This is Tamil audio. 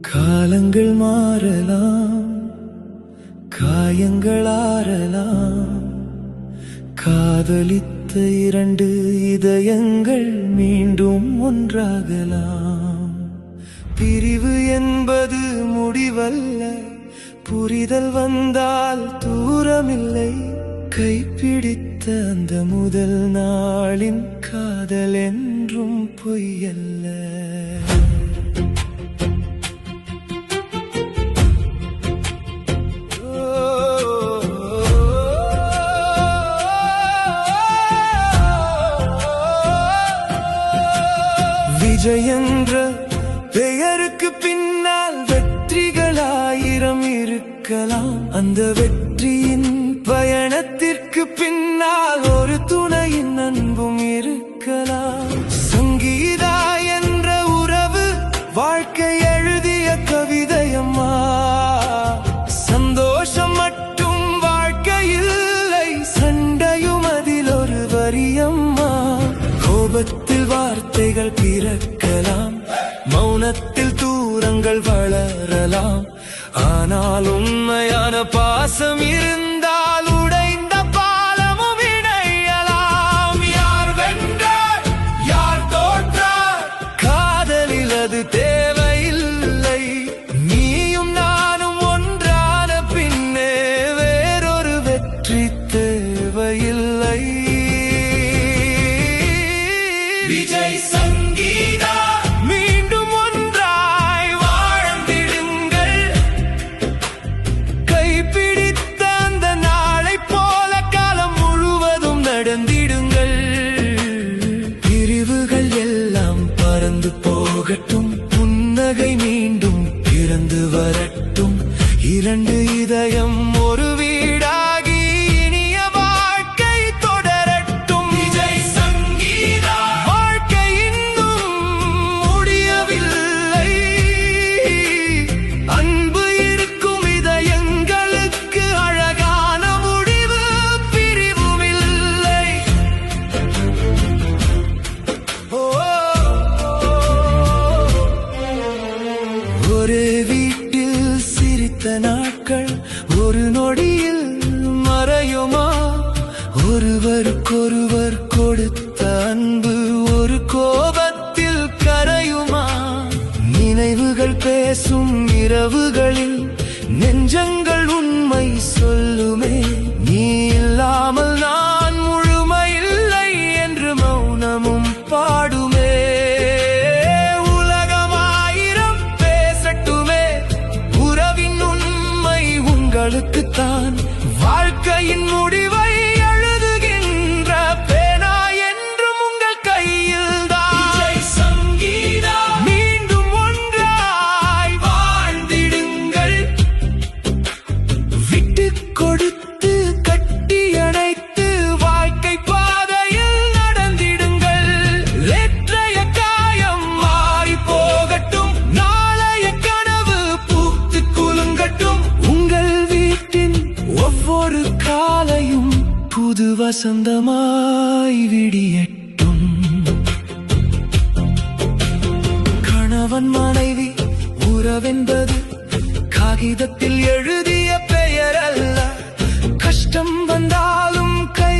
காலங்கள் மாறலாம், காயங்கள் ஆறலாம், காதலித்த இரண்டு இதயங்கள் மீண்டும் ஒன்றாகலாம். பிரிவு என்பது முடிவல்ல, புரிதல் வந்தால் தூரமில்லை. கைப்பிடித்த அந்த முதல் நாளின் காதல் என்றும் பொய்யல்ல. விஜய் என்ற பெயருக்கு பின்னால் வெற்றிகள் ஆயிரம் இருக்கலாம். அந்த வெற்றியின் பயணத்திற்கு பின்னால் ஒரு துணையின் அன்பும் இருக்கலாம். சங்கீதா என்ற உறவு வாழ்க்கை எழுதிய கவிதையம்மா. சந்தோஷம் மட்டும் வாழ்க்கையில்லை, சண்டையும் அதில் ஒரு வரியம்மா. கோபத்தில் வார்த்தைகள் பிறக்கலாம், மௌனத்தில் தூரங்கள் வளரலாம். ஆனால் உண்மையான பாசம் இருந்தால் உடைந்த பாலமும் இணையலாம். யார் வென்றார், யார் தோற்றார், காதலில் அது தேவையில்லை. நீயும் நானும் ஒன்றான பின்னே வேறொரு வெற்றி தேவையில்லை. விஜய் சங்கீதா மீண்டும் ஒன்றாய் வாழ்ந்திடுங்கள். கைப்பிடித்த அந்த நாளை போல காலம் முழுவதும் நடந்திடுங்கள். பிரிவுகள் எல்லாம் பறந்து போகட்டும், புன்னகை மீண்டும் பிறந்து வரட்டும். இரண்டு இதயம் ஒரு வீடாகி இனிய வாழ்க்கை தொடரட்டும். விஜய் சங்கீதா வாழ்க்கை இன்னும் முடியவில்லை. அன்பு இருக்கும் இதயங்களுக்கு அழகான முடிவு பிரிவும் இல்லை. ஒரே வீட்டில் சிரித்த நாட்கள் ஒரு நொடியில் மறையுமா? ஒருவருக்கொருவர் கொடுத்த அன்பு ஒரு கோபத்தில் கரையுமா? நினைவுகள் பேசும் இரவுகளில் நெஞ்சங்கள் உண்மை சொல்லுமே. நீ இல்லாமல் நான் முழுமையில்லை என்று மௌனமும் பாடுமே. உலகமாயிரம் பேசட்டுமே, உறவின் உண்மை உங்களுக்குத்தான். வாழ்க்கையின் முடிவை எழுதுகின்ற பேனா என்றும் உங்கள் கையில்தான். விஜய் சங்கீதா மீண்டும் ஒன்றாய் வாழ்ந்திடுங்கள். விட்டுக் கொடுத்து கட்டி அணைத்து வாழ்க்கை பாதையில் நடந்திடுங்கள். நேற்றைய காயம் மாறி போகட்டும், நாளைய கனவு பூத்து குலுங்கட்டும். உங்கள் வீட்டின் ஒவ்வொரு காலையும் புது வசந்தமாய் விடியட்டும். கணவன் மனைவி உறவென்பது காகிதத்தில் எழுதிய பெயர் அல்ல. கஷ்டம் வந்தாலும் கை